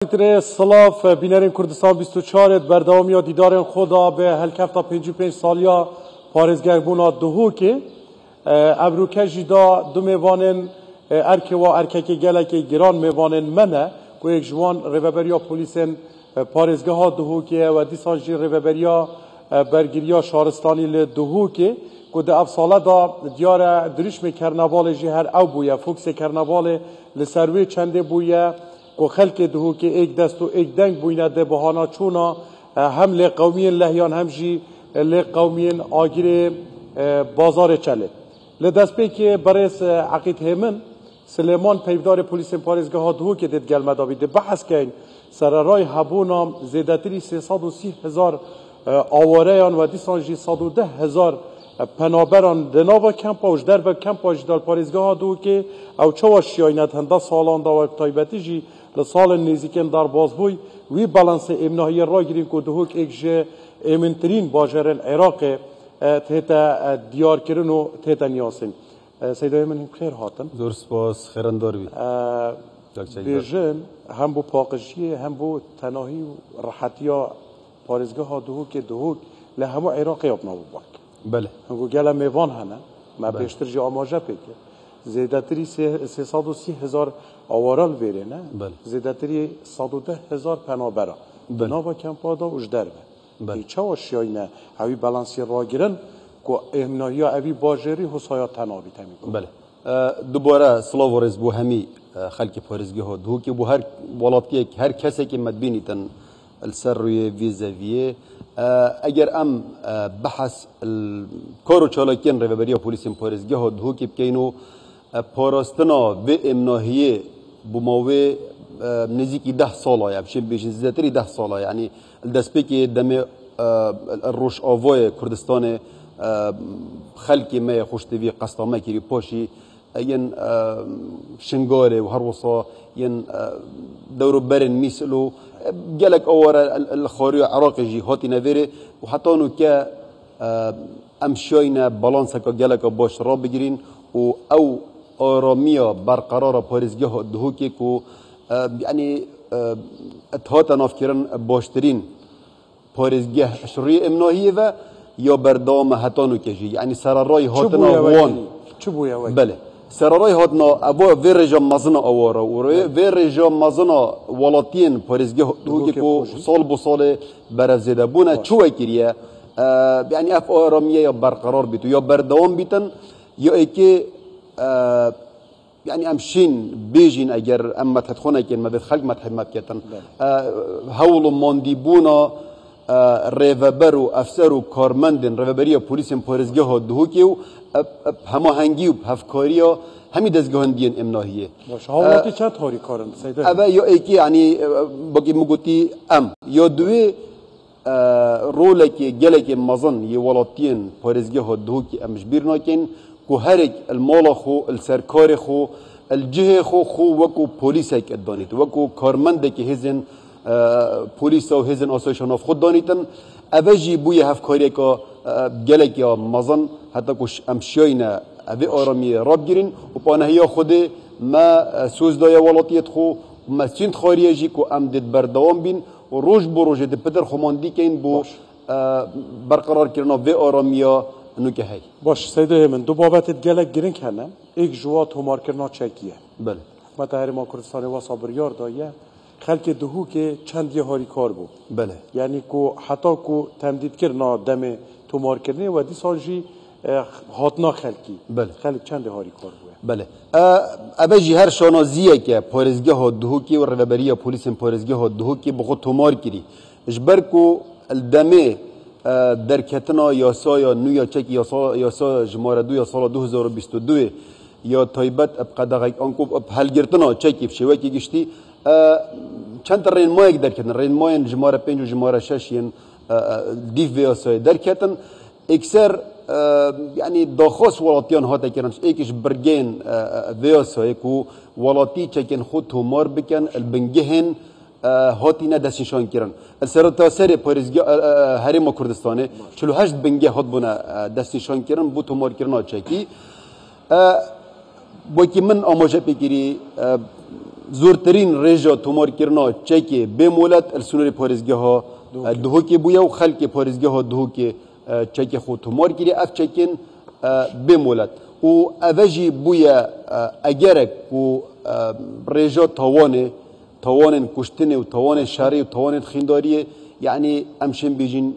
تر سلاف بینرین کردستان 24 بردامی دیدار خدا به هلکفتا 55 سالیا پارزگر بونا دهو که ابروکجی دا دو میوانن ارک و ارکک گلک گران میوانن منه که یک جوان روبریا پولیسن پارزگاه ها دهو که و دیسانجی روبریا برگریا شهرستانی لدهو که ده افساله دا دیار درشم کرنوال جی هر او بویا فوکس کرنوال لسروی چنده بویا و خلق دهو که ایک دست و ایک دنگ بوینه ده بهانا چونا هم لقومین لحیان هم جی لقومین آگیر بازار چله لدست بی که برس عقید همن سلیمان پیودار پولیس پارزگاه ها دهو که دید گلمه داویده بحث کن سر رای حبونام زیدتری 330,000 آوارهان و دیسان جی 110,000 پنابران دناوا کمپاوش در و کمپاوش دال پارزگاه ها دو که او چواش شیایند هنده سالان دا و تایبتی جی لسال نیزیکن در بازبوی وی بالانس امناهی را گیریم که دهوک ایک جه امنترین باجر العراق تهتا دیار کرن و تهتا نیاسن سیدای من هم خیر هاتن زور سپاس خیرندار بی بیجن هم بو پاقشی هم بو تناهی و راحتی پارزگاه ها دهوک لهمو عراقی ابنا بباک بله هنگو گله میوان هنه ما بیشتر جا آماجه پیکه زیدتری 330,000 آوارال بیره نه بله زیدتری 110,000 پنابرا بنابا کمپادا اجدر به چه واشیای نه هاوی بالانسی را گیرن که امنایی اوی باجری حسایا تنابی تمی بله دوباره سلاو و رز بو همی خلق پارزگی ها دو که بو هر ولاتی هر کسی که مدبینی تن السر روی ویزاویه اگر ام بحث کارو چالاکین روبریا پولیس پارزگی ها دو که بکینو پاراستنا و امناهیه بماوی نزیکی 10 ساله یا بشه بیشتر زیادتری 10 ساله یعنی دست که دم روش آوای کردستان خلقی ما خوشتوی قصدامه کری پاشی ین شنگاره و هر وصا ین دورو برن میسلو جلك أول الخارج عراقي جي هاتي نفيري وحتى إنه كا أمشينا بالانسا كجلك باش راب بجرين أو آرامية برقرارة بارزجها دهوكي كو يعني اتهات نافكرن باشترين بارزجه شرية إمناهية و يا بردام هتانو كجي يعني سرراي هاتنا وان بله سرای هاتنا ابا ویرجا مزنا آوارا و ویرجا مزنا ولاتین پارزگاه دو که کو سال بو سال برزیده بونه چوه کریه یعنی اف آرامیه یا برقرار بیتو یا بردوام بیتن یا ایکه یعنی امشین بیجین اگر ام متحد خونه کن ما بید خلق متحد مبکتن هول ماندی بونا ریوبر و افسر و کارمندن ریوبری پلیس پارزگاه دو که همه هنگی و هفکاری ها همی دستگاهندین امناهیه باشه حالاتی چند هاری کارن سیده اوه یا ایکی یعنی باقی مگوتی ام یا دوی رولکی گلکی مزن یه ولاتین پارزگاه دو که امش بیر ناکن که هر یک المال خو السرکار خو الجه خو وکو پولیس هک ادانید وکو کارمنده که هزن پولیس و هزن آسایشان آف خود دانیتن اوه جی بوی هفکاری که گلکی مزن حتی کش امشیاینه اوه آرامی راب گیرین و پانهیا خوده ما سوزدای ولاتیت خو مسجد خاریه جی که ام دید بردوام بین و روش بو روش دید پدر خماندی که این بو برقرار کرنا و آرامیا نوکه هی باش سیده من دو بابت گلک گیرین کنه ایک جوات همار کرنا چکیه بله حکمت هرما کردستان و صابریار دایه خلق دهو که چند یه هاری کار بود بله یعنی که حتی که تمدید کرنا دم تومار کرنه و دیسانجی هاتنا خلقی بله خلق چند هاری کار بود بله ابجی هر شانازیه که پارزگاه دهو که و روبریا پلیس پارزگاه دهو که بخود تومار کری اجبر کو الدمه در کتنا یاسا یا نو یا چک یاسا جماره 2 یا سال 2022 یا تایبت ابقداغ آنکو هلگرتنا چکی بشه کی گشتی چند تا رین مایک در کتن رین ماین جماره 5 و جماره 6 ین دیو ویاسای در کتن اکثر یعنی داخوس ولاتیان هاته کرنش ایکش برگین ویاسای کو ولاتی چکن خود تومار بکن البنگهن هاتی نه دستنشان کردن. السر تاثیر پارزگاه هرم کردستانه 48 بنگه هات بنا دستنشان کردن بود تومار کردن چکی. با که من آماده بگیری زورترین رژا تومار کرنا چکی به مولت السنوری پارزگاه ها دهو که بویا و خلق پارزگاه ها دهو که چکی خود تومار کری اف چکین به مولت و اوجی بویا اگرک و رژا توان کشتنه و توان شهری و توان خینداریه یعنی امشن بیجین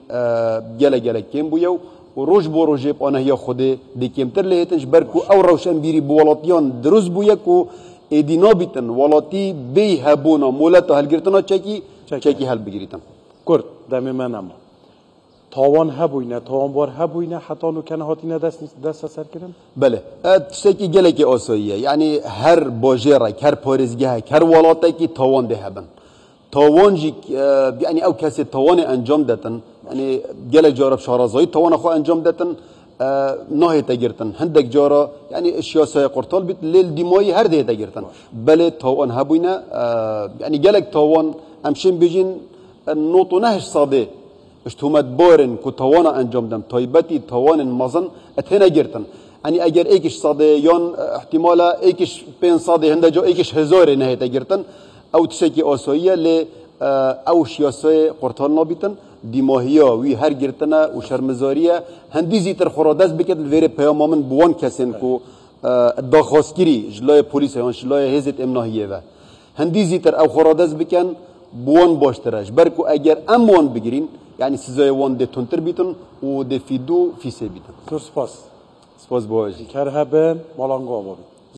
گله کم بویا و روز با روز آنها خود دیکمتر لهتنش برکو او روشن بیری بولاتیان دروز بویا کو ایدینا بیتن ولاتی بی هبونا مولت هلگرتنا چکی هل بگیریتن کرد دم من اما تاوان هبوینه تاوان بار هبوینه حتی نو کنه هاتینه دست سر کردن بله تشتکی گله که آساییه یعنی هر باجرک هر پارزگاه هر ولاتی که تاوان ده هبن تاوان جی یعنی او کسی تاوان انجام دادن یعنی گله جارب شارزایی تاوان خو انجام دادن نه تگرتن هندک جارا یعنی سیاست قرطال بیت لیل دیمایی هر ده تگرتن بله تاوان هبوینه یعنی گلک تاوان امشن بیجین نوتو نهش ساده اشتومت بارن کو تاوانا انجام دم تایبتی تاوان مزن اتهنا گرتن یعنی اگر ایکش ساده یان احتمالا ایکش 5 ساده هنده جا ایکش 1000 نه تگرتن او تشکی آساییه ل او سیاست قرطال نابیتن دیماهیا وی هر گرتنا و شرمزاریه هندی زیتر خورادز بکد ویره پیامامن بوان کسین کو داخواستگیری جلای پلیس یا جلای هزت امناهیه و هندی زیتر او خورادز بکن بوان باشترش برکو اگر اموان بگیرین یعنی سزای وان ده تونتر بیتن و ده فیدو فیسه بیتن سپاس سپاس باوجی کرهبن مالانگو آبابی